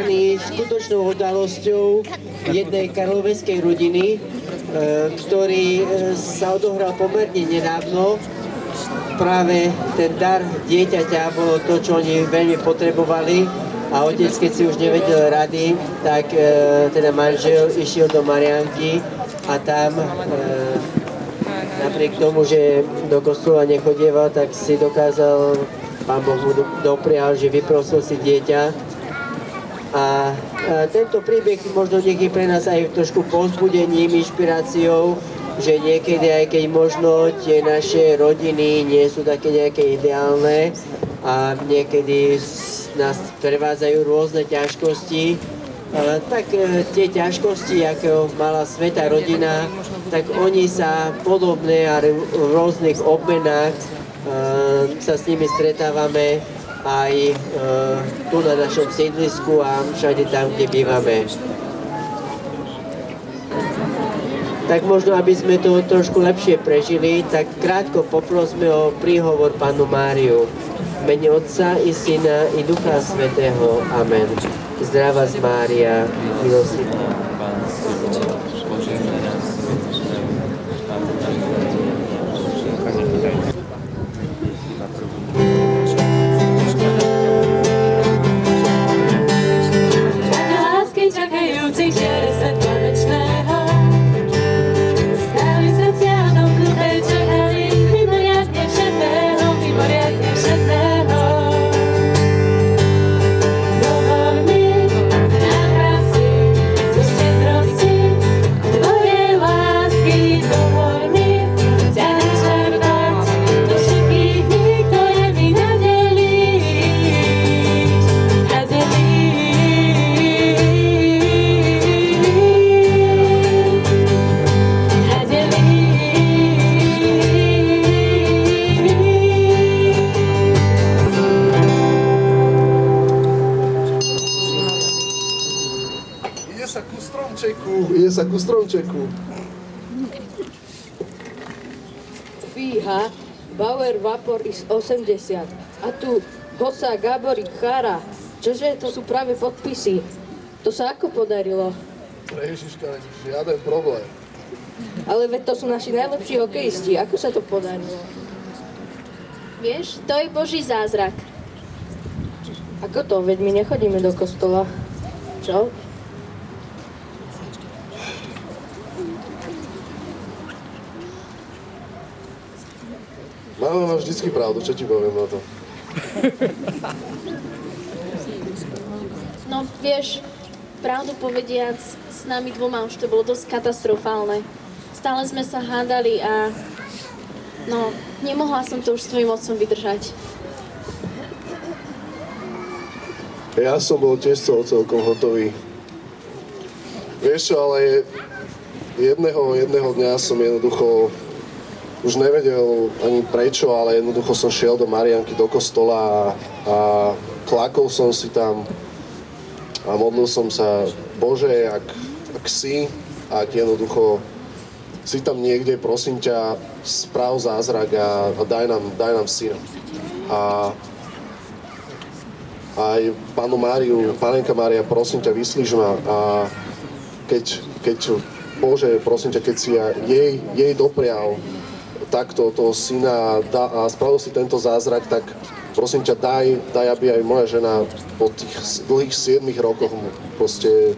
inšpirovaný skutočnou udalosťou jednej karloveskej rodiny, ktorý sa odohral pomerne nedávno. Práve ten dar dieťaťa bolo to, čo oni veľmi potrebovali, a otec, keď si už nevedel rady, tak teda manžel išiel do Mariánky a tam napriek tomu, že do kostola nechodieval, tak si dokázal, Pán Boh mu doprial, že vyprosil si dieťa. A tento príbeh možno niekedy pre nás aj trošku povzbudením, inšpiráciou, že niekedy, aj keď možno tie naše rodiny nie sú také nejaké ideálne a niekedy nás prevádzajú rôzne ťažkosti, tak tie ťažkosti, ako mala svätá rodina, tak oni sa podobné a v rôznych obmenách sa s nimi stretávame aj tu na našom sídlisku a všade tam, kde bývame. Tak možno, aby sme to trošku lepšie prežili, tak krátko poprosme o príhovor Pannu Máriu. V mene Otca i Syna i Ducha Svätého. Amen. Zdravá z Mária, milosrdná. Ide sa ku stromčeku. Fíha, Bauer Vapor is 80. A tu Hossa Gaborik Chara. Čože, to sú práve podpisy. To sa ako podarilo? Ježiška, žiaden problém. Ale veď to sú naši najlepší hokejisti. Ako sa to podarilo? Vieš, to je Boží zázrak. Ako to? Veď my nechodíme do kostola. Čo? Mama má vždycky pravdu, čo ti poviem na to? No vieš, pravdu povediac, s nami dvoma už to bolo dosť katastrofálne. Stále sme sa hádali a no, nemohla som to už s tvojim otcom vydržať. Ja som bol tiež celkom hotový. Vieš čo, ale jedného dňa som jednoducho už nevedel ani prečo, ale jednoducho som šiel do Mariánky, do kostola a klakol som si tam a modlil som sa: Bože, ak si, ak jednoducho si tam niekde, prosím ťa, správ zázrak a daj nám syna. A aj Pannu Máriu, Panenka Mária, prosím ťa, vyslíš ma, a keď Bože, prosím ťa, keď si jej doprial takto toho syna a spravil si tento zázrak, tak prosím ťa, daj, aby aj moja žena po tých dlhých 7 rokoch proste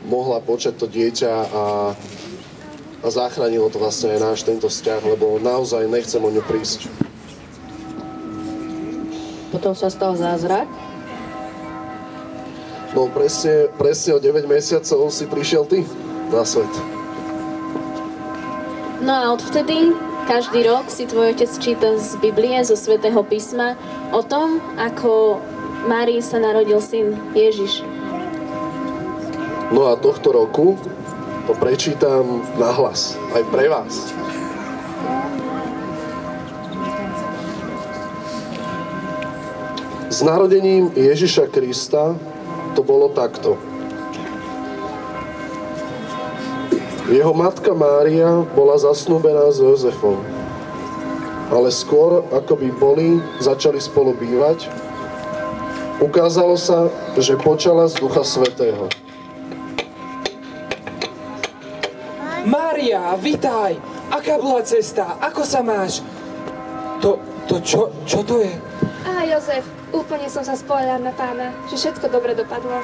mohla počať to dieťa a zachránilo to vlastne aj náš tento vzťah, lebo naozaj nechcem o ňu prísť. Potom sa stal zázrak? No presne o 9 mesiacov si prišiel ty na svet. No a odvtedy každý rok si tvoj otec číta z Biblie, zo Svätého písma o tom, ako Márii sa narodil syn Ježiš. No a tohto roku to prečítam nahlas, aj pre vás. S narodením Ježiša Krista to bolo takto. Jeho matka Mária bola zasnúbená s Jozefom, ale skôr, ako by začali spolu bývať, ukázalo sa, že počala z Ducha Svätého. Mária, vitaj! Aká bola cesta? Ako sa máš? Čo to je? Jozef, úplne som sa spoľaľal na pána, že všetko dobre dopadlo.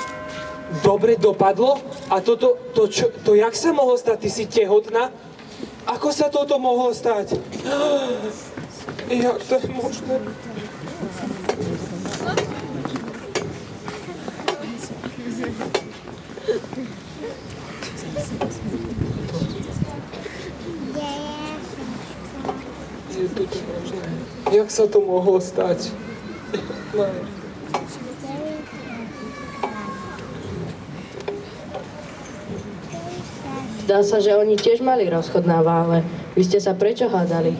Dobre dopadlo? A to jak sa mohlo stať? Ty si tehotná? Ako sa toto mohlo stať? Jak to je možné? Je to možné? Jak sa to mohlo stať? Zdá sa, že oni tiež mali rozchod na vále. Vy ste sa prečo hádali?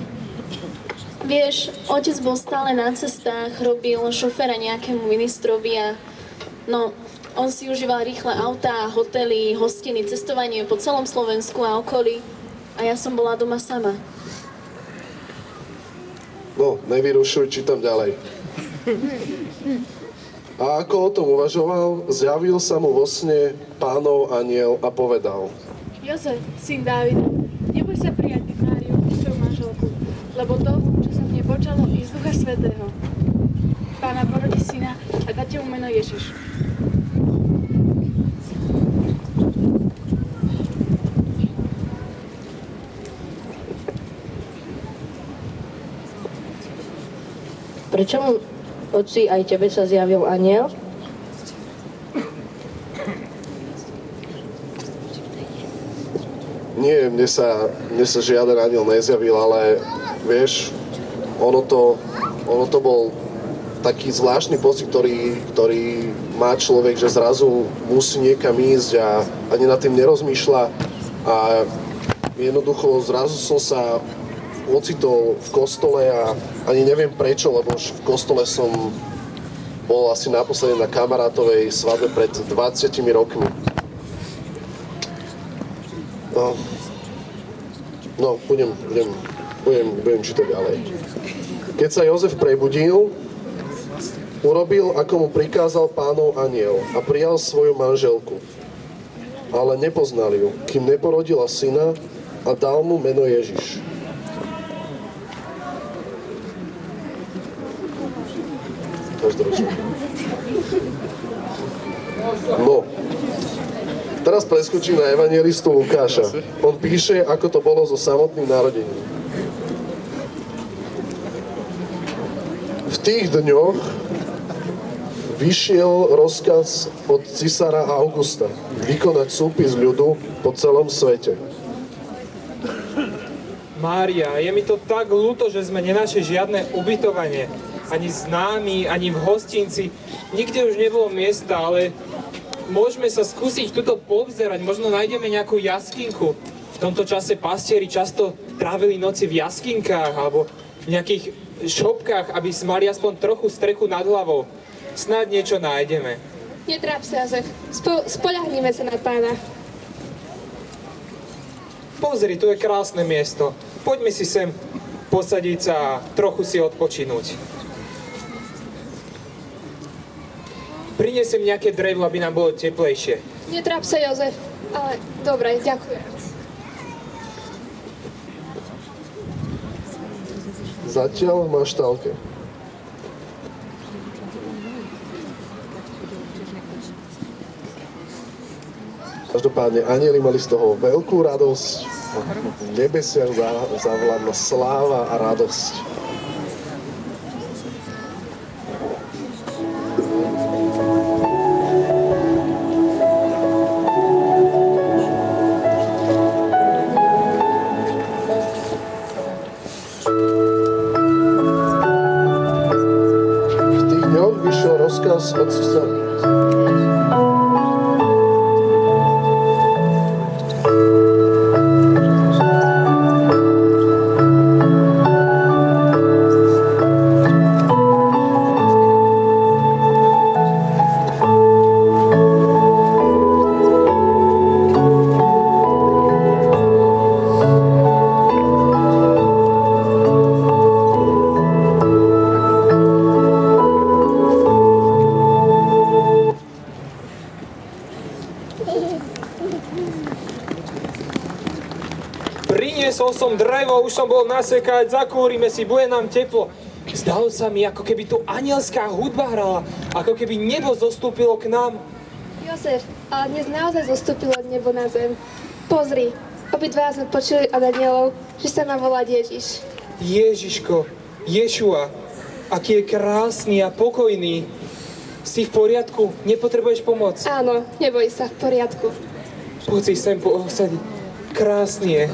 Vieš, otec bol stále na cestách, robil šoféra nejakému ministrovi a no, on si užíval rýchle autá, hotely, hostiny, cestovanie po celom Slovensku a okolí a ja som bola doma sama. No, nevyrušuj, čítam ďalej. A ako o tom uvažoval, zjavil sa mu vo sne Pánov anjel a povedal: Jozef, syn Dávida, neboj sa prijať Máriu, svoju manželku, lebo to, čo sa v nej počalo, je z Ducha Svätého. Pána porodí syna a dáte mu meno Ježiš. Prečo mu, otci, aj tebe sa zjavil anjel? Nie, mne sa žiaden anjel nezjavil, ale vieš, ono to bol taký zvláštny pocit, ktorý má človek, že zrazu musí niekam ísť a ani nad tým nerozmýšľa a jednoducho zrazu som sa ocitol v kostole a ani neviem prečo, lebo už v kostole som bol asi naposledy na kamarátovej svadbe pred 20 rokmi. No, budem čítať ďalej. Keď sa Jozef prebudil, urobil, ako mu prikázal Pánov anjel a prijal svoju manželku. Ale nepoznal ju, kým neporodila syna a dal mu meno Ježiš. No, teraz preskočím na evangelistu Lukáša. On píše, ako to bolo so samotným narodením. V tých dňoch vyšiel rozkaz od cisára Augusta vykonať súpis ľudu po celom svete. Mária, je mi to tak ľúto, že sme nenašli žiadne ubytovanie. Ani známi, ani v hostinci. Nikde už nebolo miesta, ale môžeme sa skúsiť tuto povzerať. Možno nájdeme nejakú jaskinku. V tomto čase pastieri často trávili noci v jaskinkách alebo v nejakých šopkách, aby mali aspoň trochu strechu nad hlavou. Snáď niečo nájdeme. Netráp sa, Jozef. Spoľahnime sa na pána. Pozri, tu je krásne miesto. Poďme si sem posadiť sa a trochu si odpočinúť. Prinesem nejaké drevo, aby nám bolo teplejšie. Netráp sa, Jozef. Ale dobre, ďakujem. Zatiaľ v maštálke. Každopádne anjeli mali z toho veľkú radosť. V nebesiach zavládla sláva a radosť. V tých dňoch vyšiel rozkaz od cisára. Priniesol som drevo, už som bol nasekať, zakúrime si, bude nám teplo. Zdalo sa mi, ako keby tu anielská hudba hrala, ako keby nebo zostúpilo k nám. Jozef, ale dnes naozaj zostúpilo nebo na zem. Pozri, obidva sme počuli od anielov, že sa má volať Ježiš. Ježiško, Ješua, aký je krásny a pokojný. Si v poriadku? Nepotrebuješ pomoc? Áno, neboj sa, v poriadku. Poď si sem posadiť. Krásny je.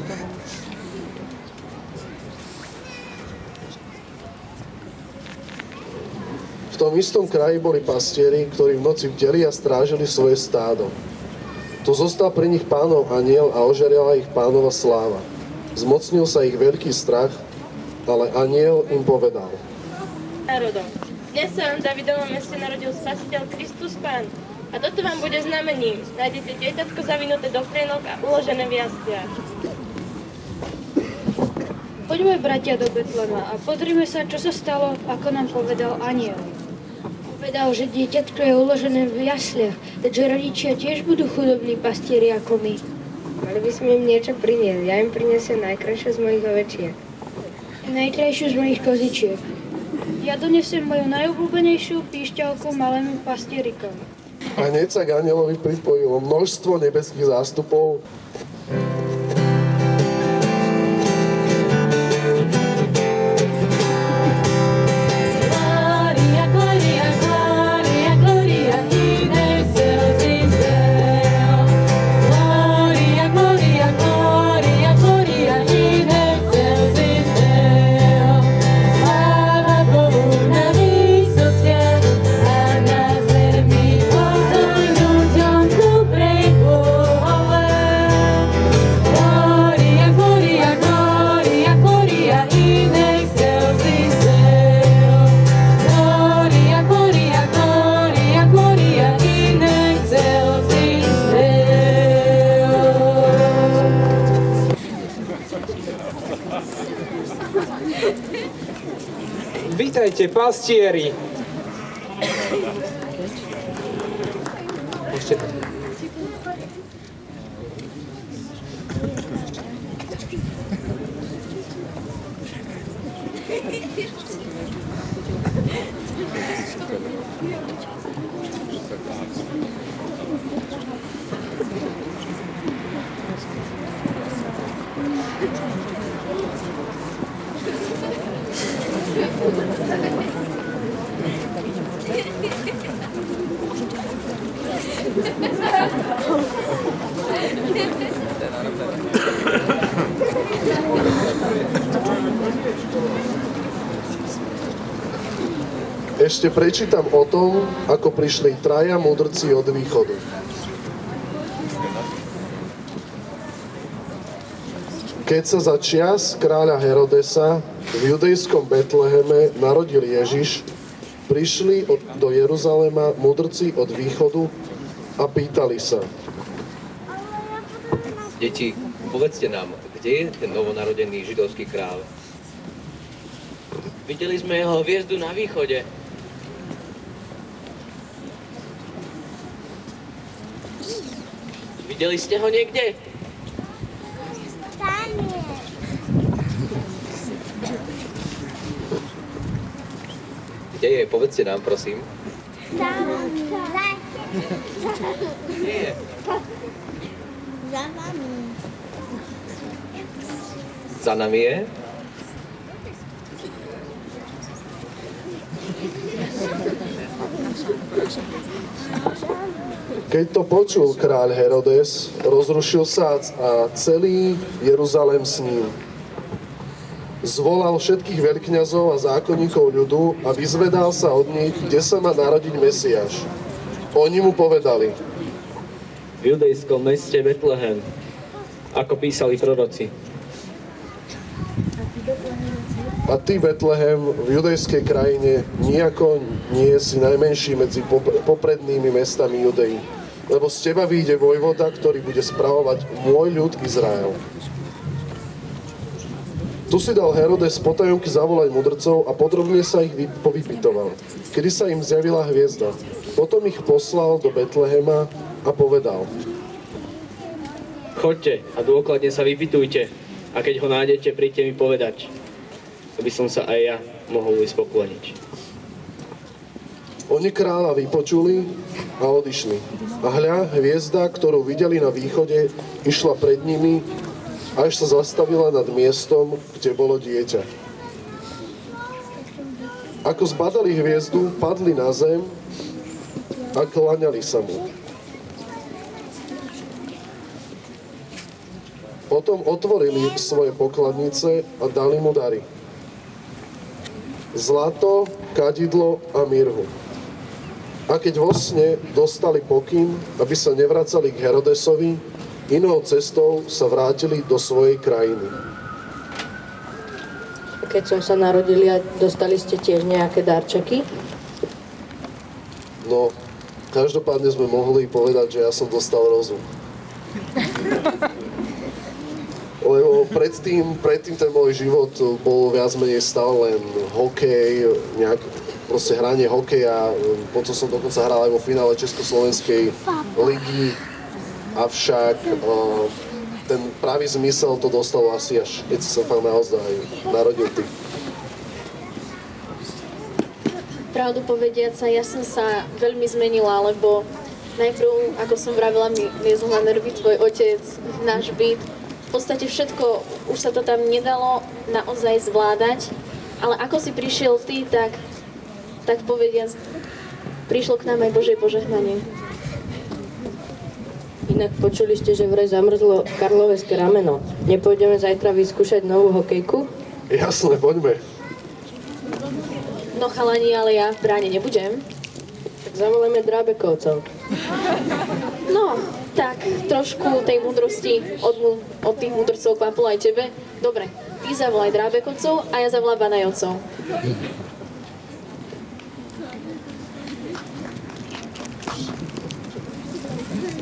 V tom istom kraji boli pastieri, ktorí v noci bdeli a strážili svoje stádo. Tu zostal pri nich Pánov anjel a ožariala ich Pánova sláva. Zmocnil sa ich veľký strach, ale anjel im povedal: Národom, dnes sa vám v Davidovom meste narodil Spasiteľ Kristus Pán. A toto vám bude znamením. Nájdete dieťatko zavinuté do prienok a uložené v jasliach. Poďme, bratia, do Betlema a pozrime sa, čo sa stalo, ako nám povedal anjel. Povedal, že dieťatko je uložené v jasliach, takže rodičia tiež budú chudobní pastieri ako my. Mali by sme im niečo priniesť. Ja im prinesiem najkrajšiu z mojich ovečiek. Najkrajšiu z mojich kozičiek. Ja donesiem moju najobľúbenejšiu píšťalku malému pastierikom. A hneď sa k anjelovi pripojilo množstvo nebeských zástupov. Vítajte, pastieri. Ešte tak. Ešte prečítam o tom, ako prišli traja múdrci od východu. Keď sa za čias kráľa Herodesa v judejskom Betleheme narodil Ježiš, prišli do Jeruzalema múdrci od východu a pýtali sa: Deti, povedzte nám, kde je ten novonarodený židovský kráľ? Videli sme jeho hviezdu na východe. Videli ste ho niekde? Kde je? Povedzte nám, prosím. Kde je? Za nami. Za nami je? Keď to počul kráľ Herodes, rozrušil sa a celý Jeruzalém s ním. Zvolal všetkých veľkňazov a zákonníkov ľudu a vyzvedal sa od nich, kde sa má narodiť Mesiáš. Oni mu povedali: V judejskom meste Betlehem, ako písali proroci. A ty, Betlehem, v judejskej krajine, nijako nie si najmenší medzi poprednými mestami Judei, lebo z teba vyjde vojvoda, ktorý bude spravovať môj ľud Izrael. Tu si dal Herodes potajomky zavolať mudrcov a podrobne sa ich povypytoval, kedy sa im zjavila hviezda. Potom ich poslal do Betlehema a povedal: Choďte a dôkladne sa vypytujte a keď ho nájdete, príďte mi povedať, aby som sa aj ja mohol ísť pokloniť. Oni kráľa vypočuli a odišli. A hľa, hviezda, ktorú videli na východe, išla pred nimi, až sa zastavila nad miestom, kde bolo dieťa. Ako zbadali hviezdu, padli na zem a kláňali sa mu. Potom otvorili svoje pokladnice a dali mu dary. Zlato, kadidlo a mirhu. A keď vo sne dostali pokyn, aby sa nevracali k Herodesovi, inou cestou sa vrátili do svojej krajiny. Keď som sa narodili a dostali ste tiež nejaké darčeky? No, každopádne sme mohli povedať, že ja som dostal rozum. Lebo predtým ten môj život bol viac menej stále len hokej, proste hranie hokeja, potom som dokonca hral aj vo finále Československej ligy, avšak ten pravý zmysel to dostalo asi až, keď sa fakt naozaj narodil ty. Pravdu povediaca, ja som sa veľmi zmenila, lebo najprv, ako som vravila, mi liezol na nervy tvoj otec, náš byt. V podstate všetko, už sa to tam nedalo naozaj zvládať, ale ako si prišiel ty, tak povediac, prišlo k nám aj Božie požehnanie. Inak počuli ste, že vraj zamrzlo karloveské rameno. Nepôjdeme zajtra vyskúšať novú hokejku? Jasné, poďme. No chalani, ale ja v bráne nebudem. Tak zavolajme Drábekovcov. No, tak trošku tej múdrosti od tých múdrcov kvaplo aj tebe. Dobre, ty zavolaj Drábekovcov a ja zavolám Banajovcov.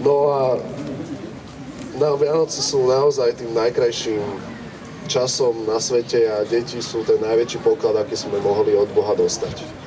No a na Vianoce sú naozaj tým najkrajším časom na svete a deti sú ten najväčší poklad, aký sme mohli od Boha dostať.